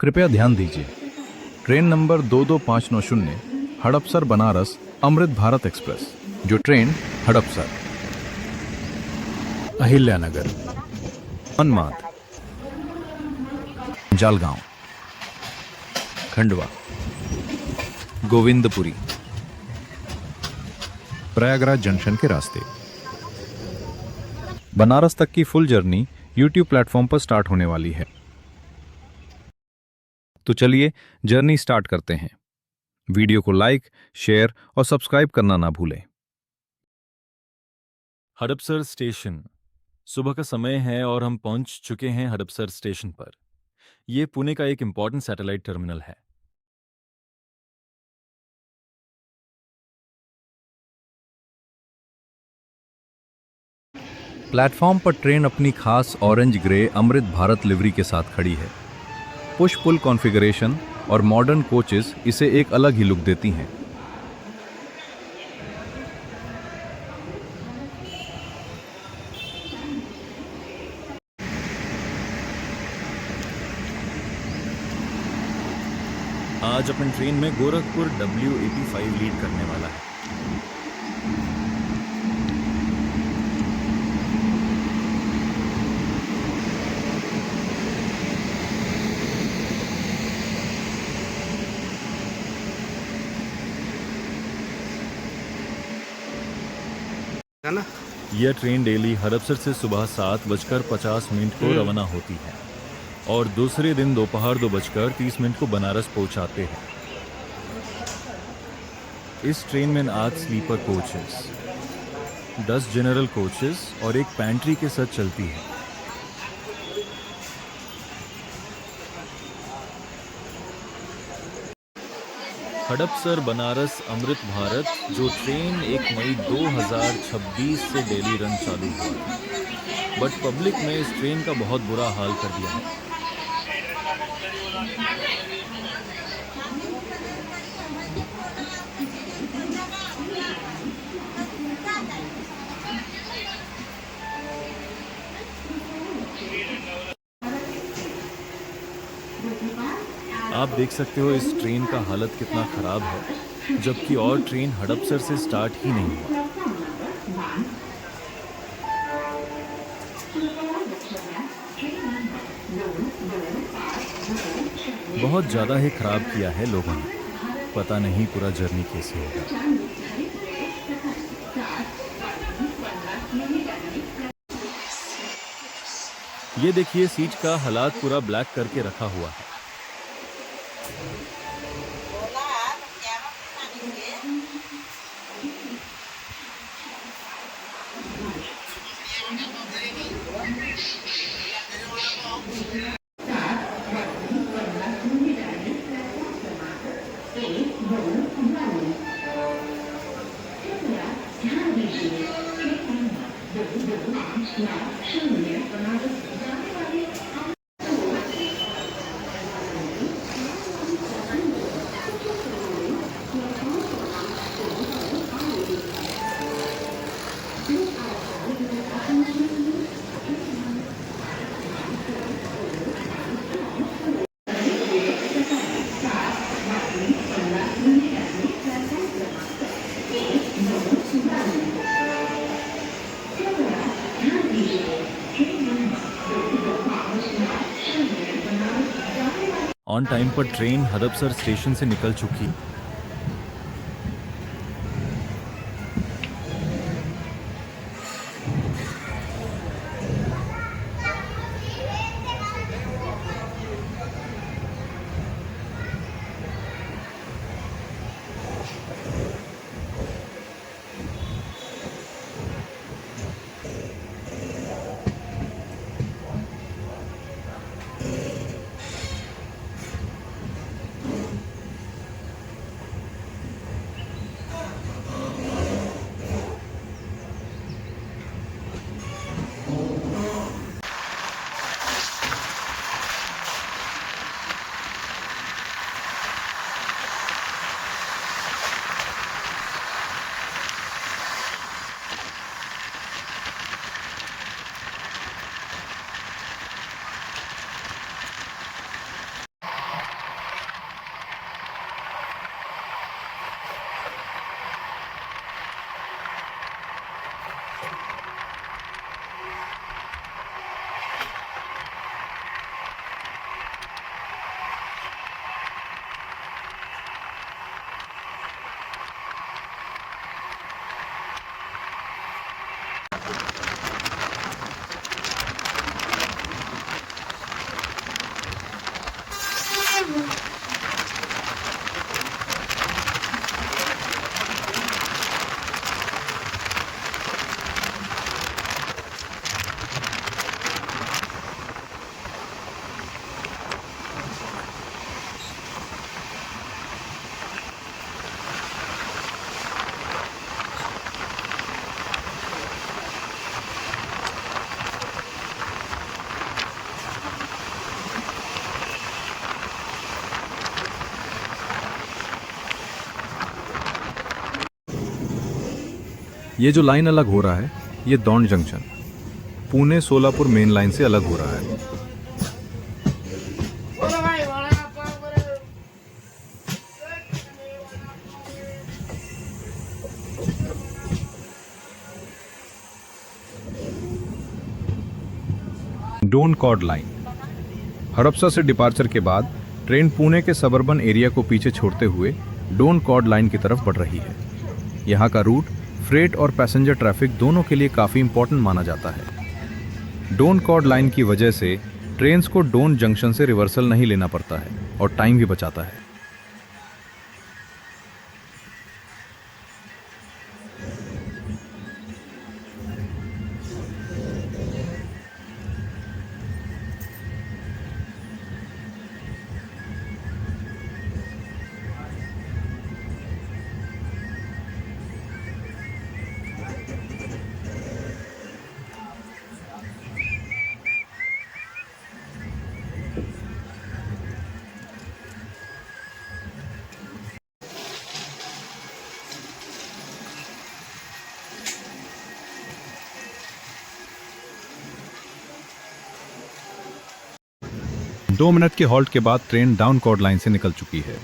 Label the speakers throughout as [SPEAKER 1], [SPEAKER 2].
[SPEAKER 1] कृपया ध्यान दीजिए। Train number 22590 Hadapsar Banaras Amrit Bharat express. जो ट्रेन हड़पसर, अहिल्यानगर, मनमाद, जालगांव, खंडवा, गोविंदपुरी, प्रयागराज जंक्शन के रास्ते बनारस तक की फुल जर्नी यूट्यूब प्लेटफॉर्म पर स्टार्ट होने वाली है। तो चलिए जर्नी स्टार्ट करते हैं। वीडियो को लाइक, शेयर और सब्सक्राइब करना ना भूलें।
[SPEAKER 2] हड़पसर स्टेशन। सुबह का समय है और हम पहुंच चुके हैं हड़पसर स्टेशन पर। यह पुणे का एक इंपॉर्टेंट सैटेलाइट टर्मिनल है।
[SPEAKER 1] प्लेटफॉर्म पर ट्रेन अपनी खास orange grey Amrit Bharat livery के साथ खड़ी है। पुश पुल कॉन्फ़िगरेशन और मॉडर्न कोचेस इसे एक अलग ही लुक देती हैं।
[SPEAKER 2] आज अपन ट्रेन में गोरखपुर WAP5 लीड करने वाला है।
[SPEAKER 3] है ना।
[SPEAKER 2] यह ट्रेन डेली हड़पसर से सुबह 7:50 को रवाना होती है और दूसरे दिन दोपहर 2:30 को बनारस पहुंचाते हैं। इस ट्रेन में 8 स्लीपर कोचेस, 10 जनरल कोचेस और एक पैंट्री के साथ चलती है। हड़पसर बनारस अमृत भारत जो ट्रेन 1 मई 2026 से डेली रन चालू हुआ था, बट पब्लिक ने इस ट्रेन का बहुत बुरा हाल कर दिया है। आप देख सकते हो इस ट्रेन का हालत कितना खराब है, जबकि और ट्रेन हड़पसर से स्टार्ट ही नहीं हुआ। बहुत ज़्यादा ही खराब किया है लोगों ने। पता नहीं पूरा जर्नी कैसे होगा। ये देखिए सीट का हालात पूरा ब्लैक करके रखा हुआ है। ऑन टाइम पर ट्रेन हड़पसर स्टेशन से निकल चुकी।
[SPEAKER 1] ये जो लाइन अलग हो रहा है, ये Daund junction Pune Solapur main line से अलग हो रहा है। डोन कॉर्ड लाइन हड़पसा से डिपार्चर के बाद ट्रेन पुणे के सबर्बन एरिया को पीछे छोड़ते हुए डोन कॉर्ड लाइन की तरफ बढ़ रही है। यहाँ का रूट फ्रेट और पैसेंजर ट्रैफिक दोनों के लिए काफ़ी इंपॉर्टेंट माना जाता है। डोन कॉर्ड लाइन की वजह से ट्रेन्स को डोन जंक्शन से रिवर्सल नहीं लेना पड़ता है और टाइम भी बचाता है। दो मिनट के हॉल्ट के बाद ट्रेन डाउन कॉर्ड लाइन से निकल चुकी है।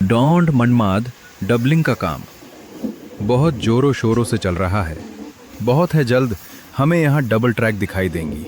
[SPEAKER 1] डौंड मनमाद डबलिंग का काम बहुत जोरों शोरों से चल रहा है। बहुत है जल्द हमें यहाँ डबल ट्रैक दिखाई देंगी।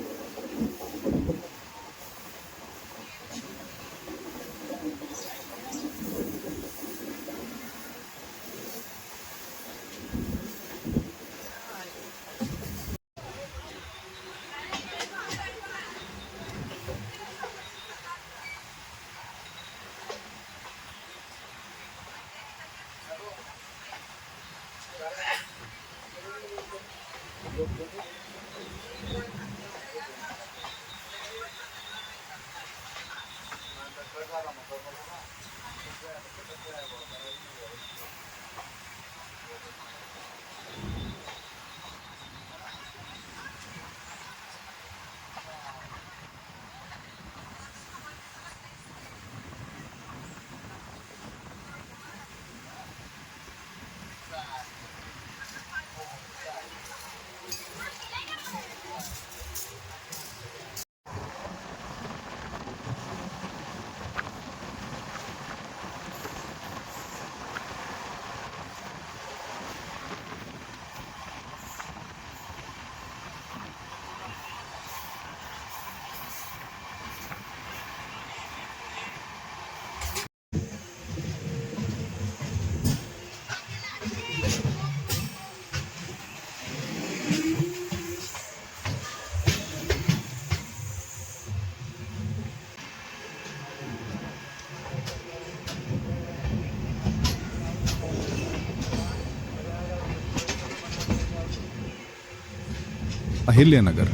[SPEAKER 1] अहिल्यानगर,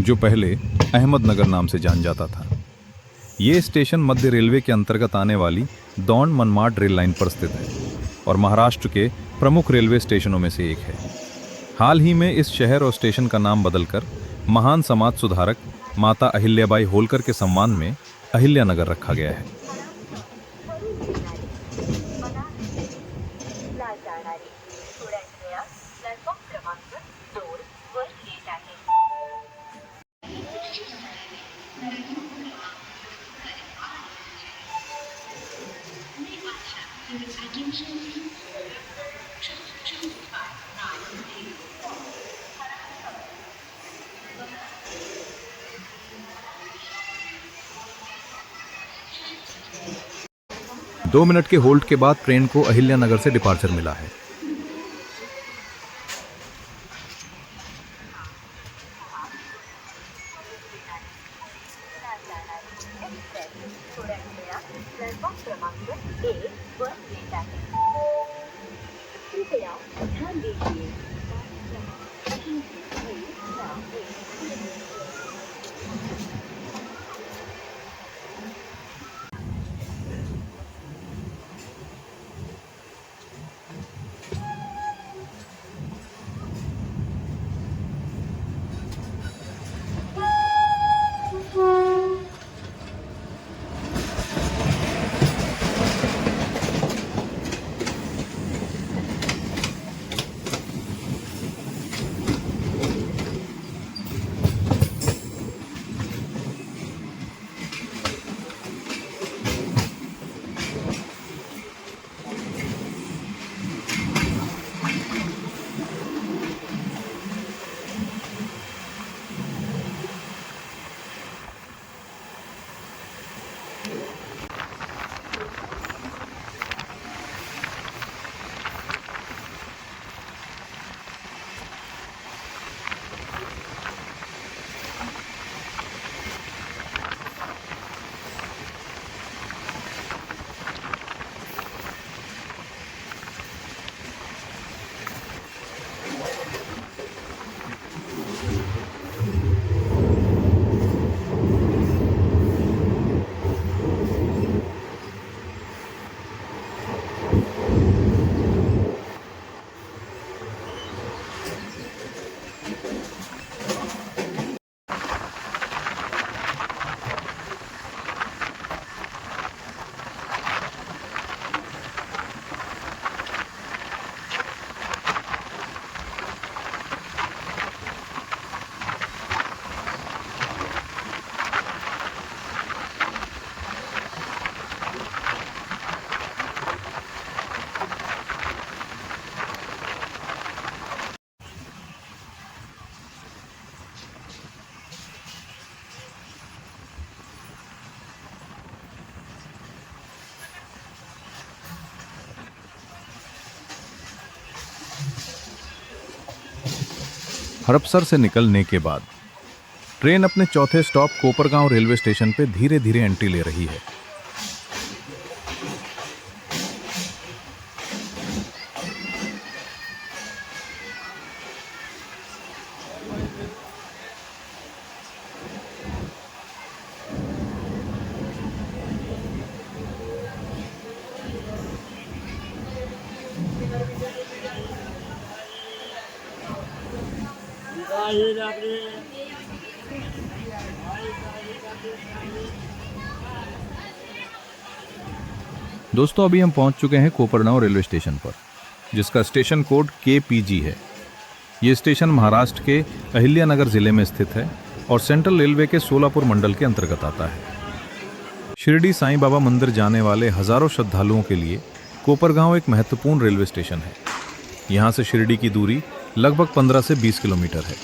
[SPEAKER 1] जो पहले अहमदनगर नाम से जान जाता था। ये स्टेशन मध्य रेलवे के अंतर्गत आने वाली दौंड मनमाड रेल लाइन पर स्थित है और महाराष्ट्र के प्रमुख रेलवे स्टेशनों में से एक है। हाल ही में इस शहर और स्टेशन का नाम बदलकर महान समाज सुधारक माता अहिल्याबाई होलकर के सम्मान में अहिल्यानगर रखा गया है। दो मिनट के होल्ड के बाद ट्रेन को अहिल्यानगर से डिपार्चर मिला है। हड़पसर से निकलने के बाद ट्रेन अपने चौथे स्टॉप कोपरगांव रेलवे स्टेशन पे धीरे धीरे एंट्री ले रही है। दोस्तों अभी हम पहुंच चुके हैं कोपरगांव रेलवे स्टेशन पर, जिसका स्टेशन कोड KPG है। ये स्टेशन महाराष्ट्र के अहिल्यानगर जिले में स्थित है और सेंट्रल रेलवे के सोलापुर मंडल के अंतर्गत आता है। शिरडी साईं बाबा मंदिर जाने वाले हजारों श्रद्धालुओं के लिए कोपरगांव एक महत्वपूर्ण रेलवे स्टेशन है। यहाँ से शिरडी की दूरी लगभग 15 से 20 किलोमीटर है।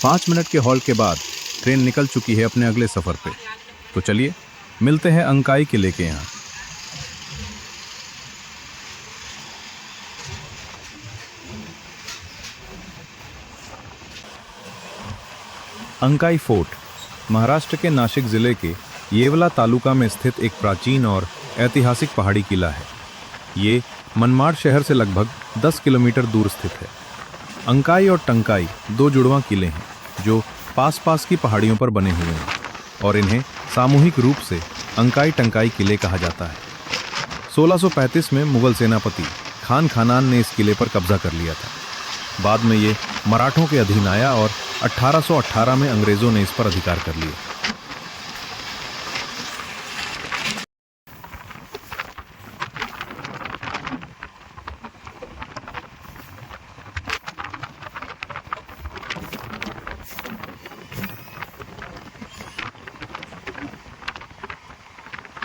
[SPEAKER 1] पाँच मिनट के हॉल्ट के बाद ट्रेन निकल चुकी है अपने अगले सफर पे। तो चलिए मिलते हैं अंकाई किले के यहाँ। अंकाई फोर्ट महाराष्ट्र के नाशिक जिले के येवला तालुका में स्थित एक प्राचीन और ऐतिहासिक पहाड़ी किला है। ये मनमाड शहर से लगभग 10 किलोमीटर दूर स्थित है। अंकाई और टंकाई दो जुड़वां किले हैं जो पास पास की पहाड़ियों पर बने हुए हैं और इन्हें सामूहिक रूप से अंकाई टंकाई किले कहा जाता है। 1635 में मुगल सेनापति खान खानान ने इस किले पर कब्जा कर लिया था। बाद में ये मराठों के अधीन आया और 1818 में अंग्रेजों ने इस पर अधिकार कर लिया।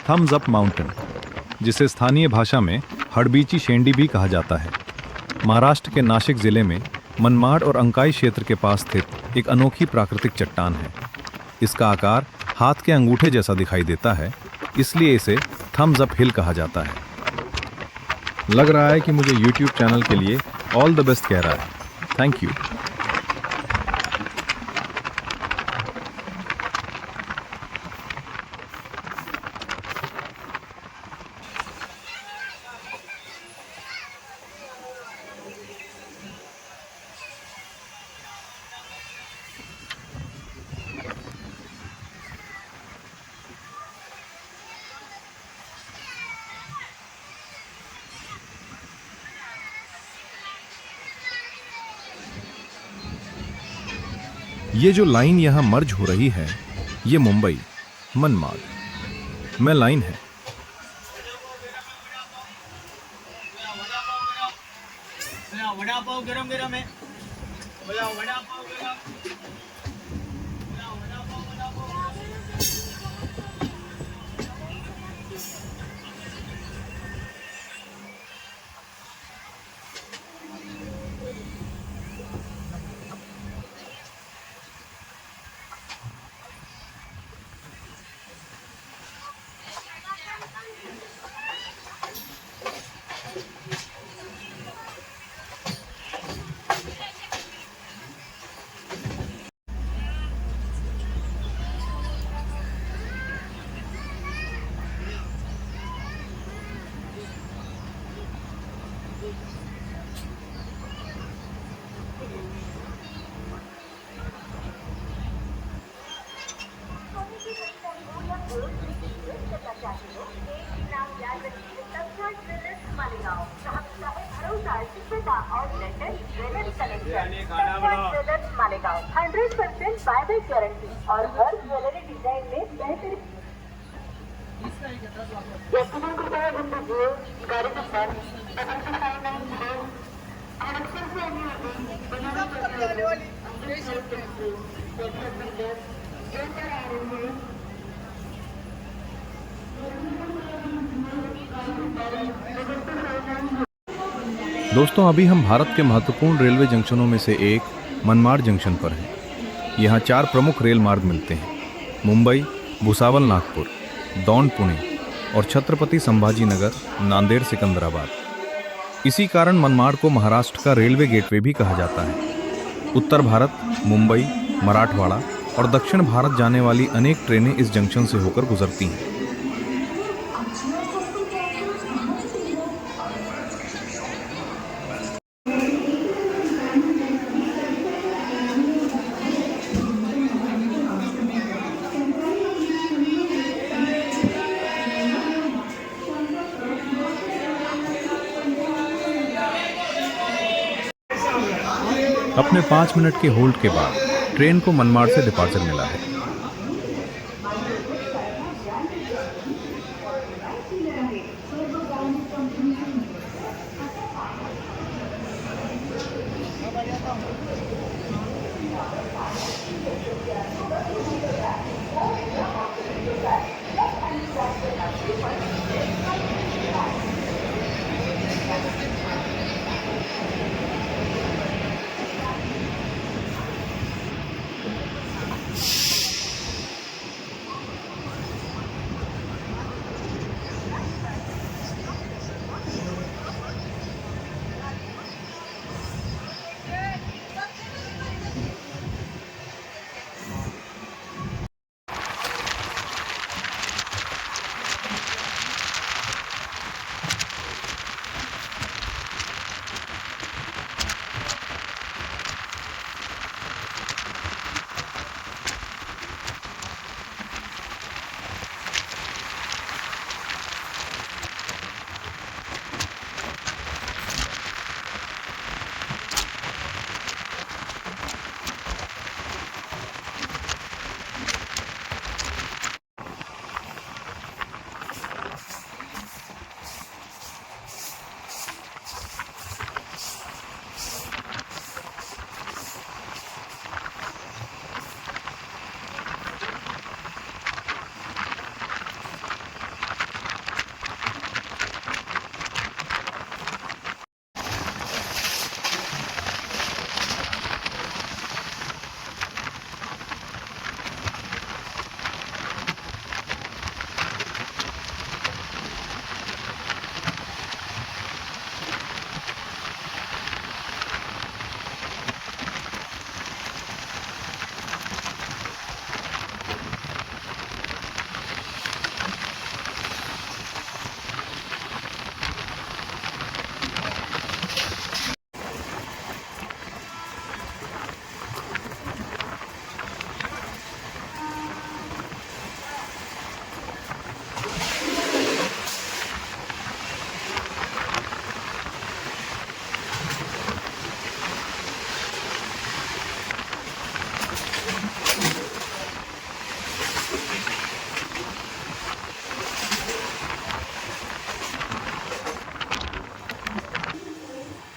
[SPEAKER 1] थम्स अप माउंटेन, जिसे स्थानीय भाषा में हड़बीची शेंडी भी कहा जाता है, महाराष्ट्र के नाशिक जिले में मनमाड और अंकाई क्षेत्र के पास स्थित एक अनोखी प्राकृतिक चट्टान है। इसका आकार हाथ के अंगूठे जैसा दिखाई देता है, इसलिए इसे थम्स अप हिल कहा जाता है। लग रहा है कि मुझे YouTube चैनल के लिए ऑल द बेस्ट कह रहा है। Thank you. ये जो लाइन यहाँ मर्ज हो रही है, ये मुंबई मनमाड में लाइन है।
[SPEAKER 4] वड़ा पाव गरम गरम है। वड़ा पाव गरम।
[SPEAKER 5] मालेगांव 100% बायबैक गारंटी और हर ज्वेलरी डिजाइन में बेहतरीन। गाड़ी नंबर 75
[SPEAKER 1] दोस्तों अभी हम भारत के महत्वपूर्ण रेलवे जंक्शनों में से एक मनमाड जंक्शन पर हैं। यहाँ 4 प्रमुख रेल मार्ग मिलते हैं: मुंबई, भुसावल नागपुर, दौंड पुणे और छत्रपति संभाजी नगर, नांदेड़, सिकंदराबाद। इसी कारण मनमाड़ को महाराष्ट्र का रेलवे गेटवे भी कहा जाता है। उत्तर भारत, मुंबई, मराठवाड़ा और दक्षिण भारत जाने वाली अनेक ट्रेनें इस जंक्शन से होकर गुजरती हैं। अपने 5 मिनट के होल्ड के बाद ट्रेन को मनमाड़ से डिपार्चर मिला है।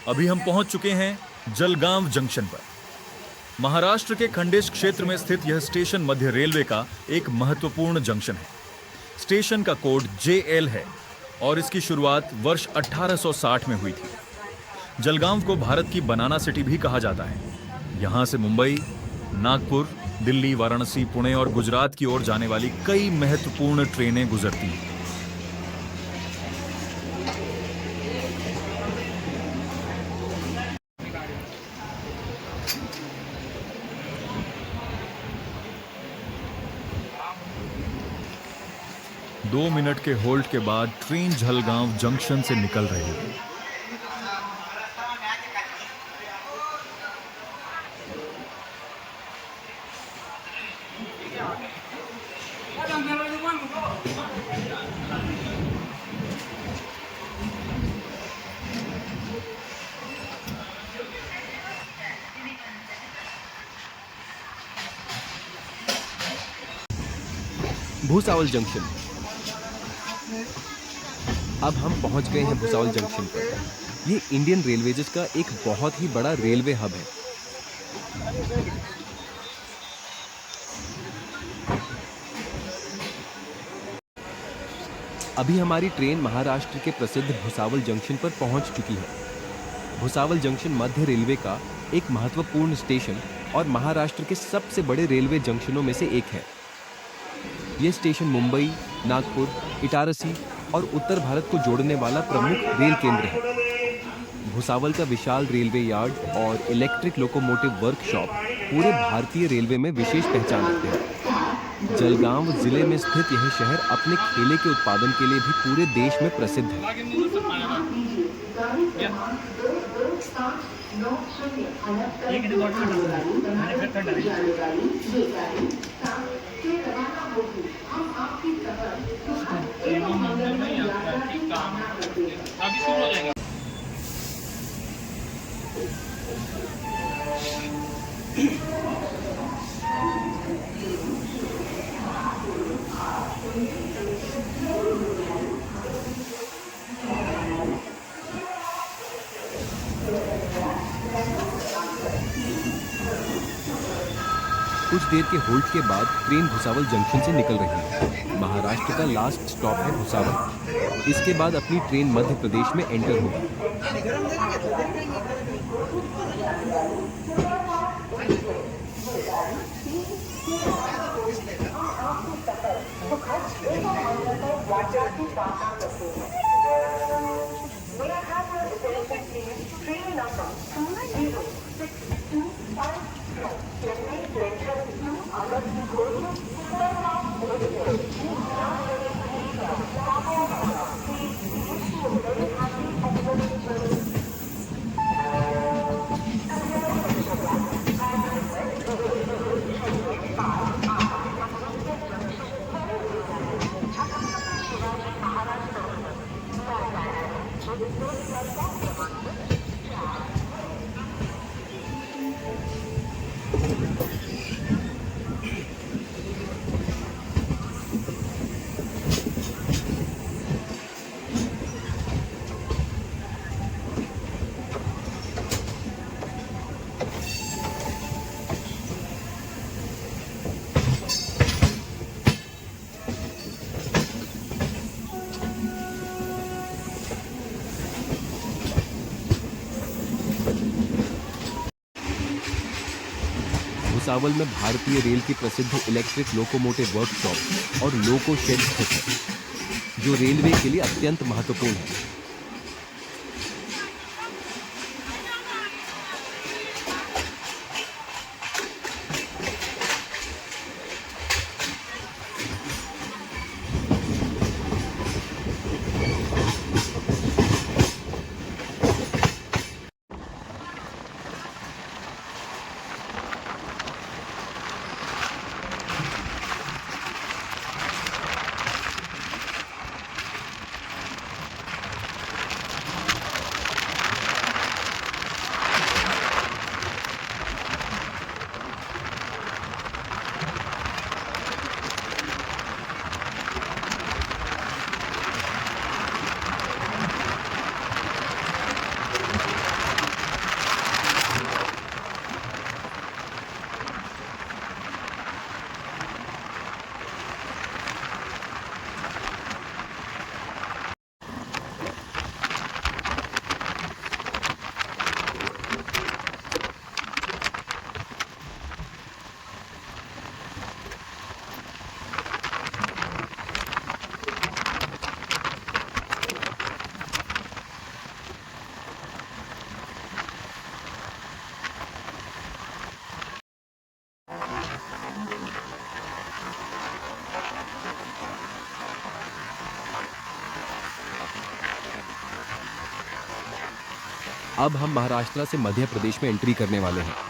[SPEAKER 2] अभी हम पहुंच चुके हैं जलगांव जंक्शन पर। महाराष्ट्र के खंडेश क्षेत्र में स्थित यह स्टेशन मध्य रेलवे का एक महत्वपूर्ण जंक्शन है। स्टेशन का कोड JL है और इसकी शुरुआत वर्ष 1860 में हुई थी। जलगांव को भारत की बनाना सिटी भी कहा जाता है। यहां से मुंबई, नागपुर, दिल्ली, वाराणसी, पुणे और गुजरात की ओर जाने वाली कई महत्वपूर्ण ट्रेनें गुजरती हैं। दो मिनट के होल्ड के बाद ट्रेन जलगांव जंक्शन से निकल रही है।
[SPEAKER 6] भूसावल जंक्शन। अब हम पहुंच गए हैं भूसावल जंक्शन पर। ये इंडियन रेलवेज का एक बहुत ही बड़ा रेलवे हब है। अभी हमारी ट्रेन महाराष्ट्र के प्रसिद्ध भूसावल जंक्शन पर पहुंच चुकी है। भूसावल जंक्शन मध्य रेलवे का एक महत्वपूर्ण स्टेशन और महाराष्ट्र के सबसे बड़े रेलवे जंक्शनों में से एक है। यह स्टेशन मुंबई, नागपुर, इटारसी और उत्तर भारत को जोड़ने वाला प्रमुख रेल केंद्र है। भुसावल का विशाल रेलवे यार्ड और इलेक्ट्रिक लोकोमोटिव वर्कशॉप पूरे भारतीय रेलवे में विशेष पहचान रखते हैं। जलगांव जिले में स्थित यह शहर अपने केले के उत्पादन के लिए भी पूरे देश में प्रसिद्ध है। कुछ देर के होल्ड के बाद ट्रेन भुसावल जंक्शन से निकल रही है। महाराष्ट्र का लास्ट स्टॉप है भुसावल। इसके बाद अपनी ट्रेन मध्य प्रदेश में एंटर होगी। भुसावल में भारतीय रेल की प्रसिद्ध इलेक्ट्रिक लोकोमोटिव वर्कशॉप और लोको शेड स्थित है, जो रेलवे के लिए अत्यंत महत्वपूर्ण है। अब हम महाराष्ट्र से मध्य प्रदेश में एंट्री करने वाले हैं।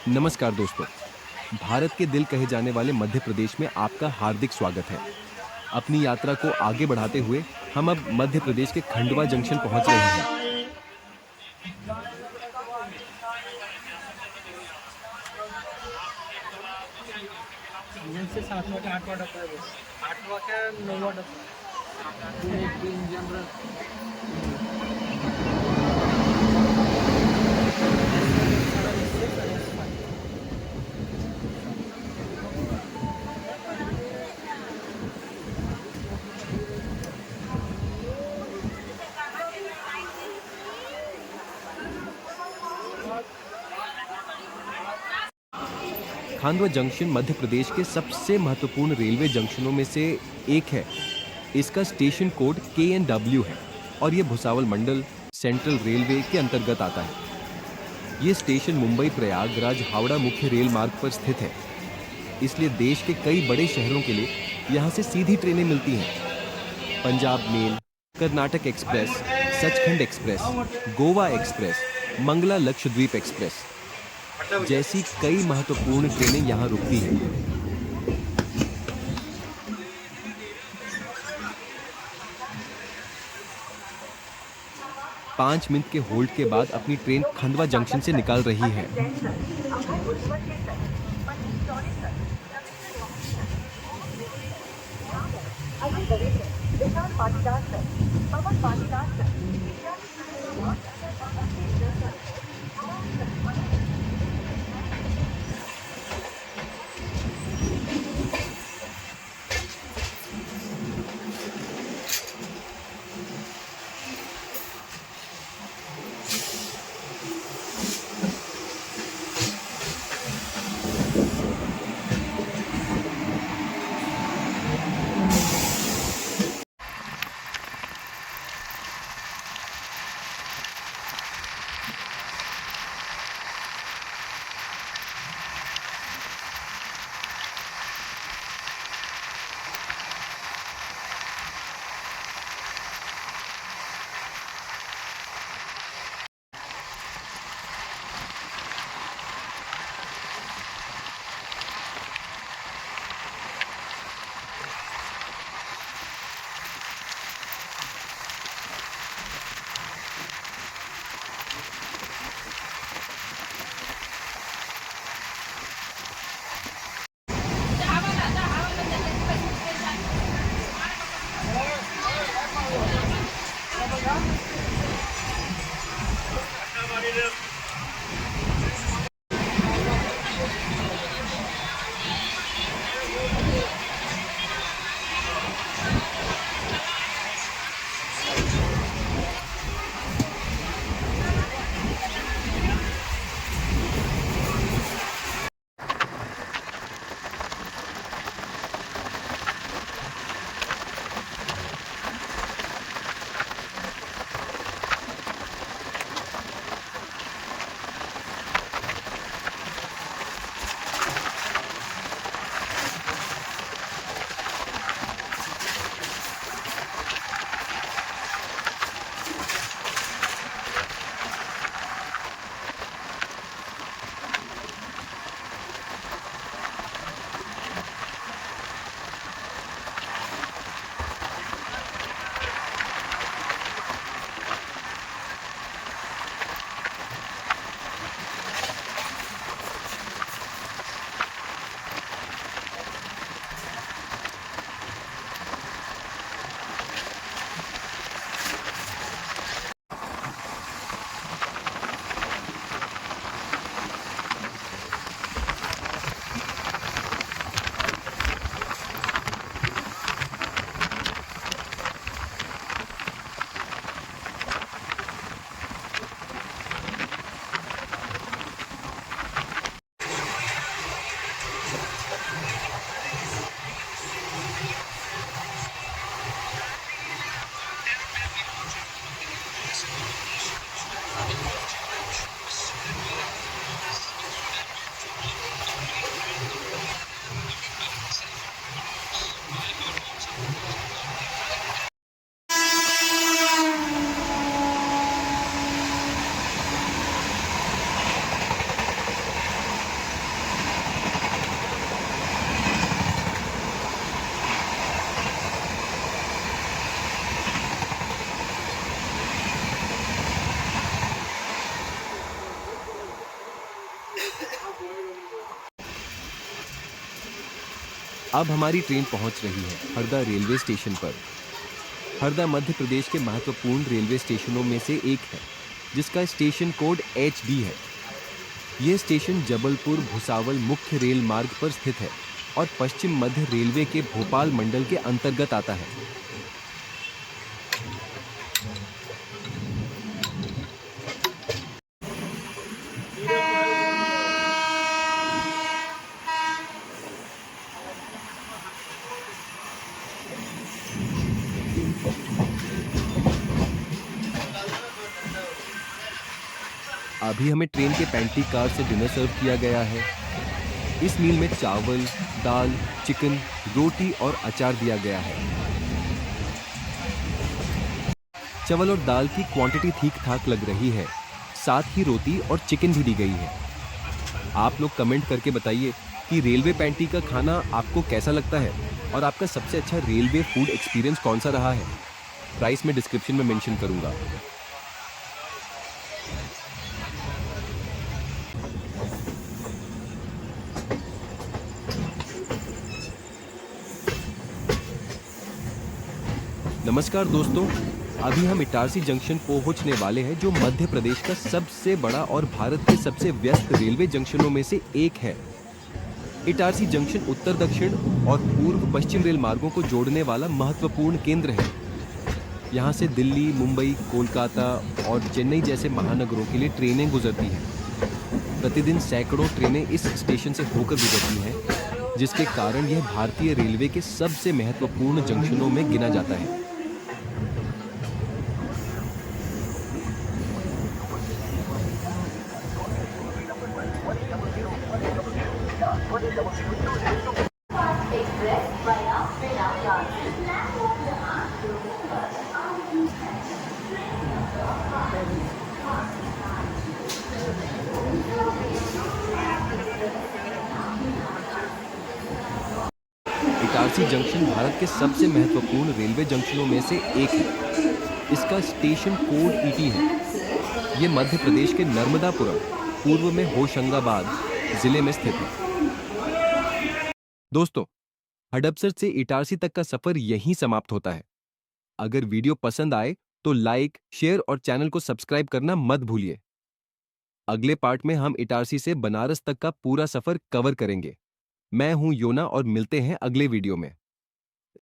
[SPEAKER 6] नमस्कार दोस्तों, भारत के दिल कहे जाने वाले मध्य प्रदेश में आपका हार्दिक स्वागत है। अपनी यात्रा को आगे बढ़ाते हुए हम अब मध्य प्रदेश के खंडवा जंक्शन पहुंच रहे हैं।
[SPEAKER 4] यांचे 7 वाटे 8 वाटा आहे 8 वाट्या 9 वाटा तीन जनरल
[SPEAKER 6] खांडवा जंक्शन मध्य प्रदेश के सबसे महत्वपूर्ण रेलवे जंक्शनों में से एक है। इसका स्टेशन कोड KNW है और ये भुसावल मंडल सेंट्रल रेलवे के अंतर्गत आता है। ये स्टेशन मुंबई प्रयागराज हावड़ा मुख्य रेल मार्ग पर स्थित है, इसलिए देश के कई बड़े शहरों के लिए यहाँ से सीधी ट्रेनें मिलती हैं। Punjab mail, Karnataka express, Sachkhand express, Goa express, Mangala Lakshadweep express जैसी कई महत्वपूर्ण ट्रेनें यहाँ रुकती हैं। पाँच मिनट के होल्ड के बाद अपनी ट्रेन खंडवा जंक्शन से निकाल रही है। अब हमारी ट्रेन पहुंच रही है हरदा रेलवे स्टेशन पर। हरदा मध्य प्रदेश के महत्वपूर्ण रेलवे स्टेशनों में से एक है, जिसका स्टेशन कोड HB है। यह स्टेशन जबलपुर भुसावल मुख्य रेल मार्ग पर स्थित है और पश्चिम मध्य रेलवे के भोपाल मंडल के अंतर्गत आता है। अभी हमें ट्रेन के पैंट्री कार से डिनर सर्व किया गया है। इस मील में चावल, दाल, चिकन, रोटी और अचार दिया गया है। चावल और दाल की क्वांटिटी ठीक ठाक लग रही है, साथ ही रोटी और चिकन भी दी गई है। आप लोग कमेंट करके बताइए कि रेलवे पैंट्री का खाना आपको कैसा लगता है और आपका सबसे अच्छा रेलवे फूड एक्सपीरियंस कौन सा रहा है। प्राइस में डिस्क्रिप्शन में मेंशन करूंगा। नमस्कार दोस्तों, अभी हम इटारसी जंक्शन पहुंचने वाले हैं, जो मध्य प्रदेश का सबसे बड़ा और भारत के सबसे व्यस्त रेलवे जंक्शनों में से एक है। इटारसी जंक्शन उत्तर दक्षिण और पूर्व पश्चिम रेल मार्गों को जोड़ने वाला महत्वपूर्ण केंद्र है। यहाँ से दिल्ली, मुंबई, कोलकाता और चेन्नई जैसे महानगरों के लिए ट्रेनें गुजरती हैं। प्रतिदिन सैकड़ों ट्रेनें इस स्टेशन से होकर गुजरती हैं, जिसके कारण यह भारतीय रेलवे के सबसे महत्वपूर्ण जंक्शनों में गिना जाता है। इटारसी जंक्शन भारत के सबसे महत्वपूर्ण रेलवे जंक्शनों में से एक है। इसका स्टेशन कोड ET है। ये मध्य प्रदेश के नर्मदापुरम, पूर्व में होशंगाबाद जिले में स्थित है। दोस्तों, हडपसर से इटारसी तक का सफर यहीं समाप्त होता है। अगर वीडियो पसंद आए तो लाइक, शेयर और चैनल को सब्सक्राइब करना मत भूलिए। अगले पार्ट में हम इटारसी से बनारस तक का पूरा सफर कवर करेंगे। मैं हूं योना और मिलते हैं अगले वीडियो में।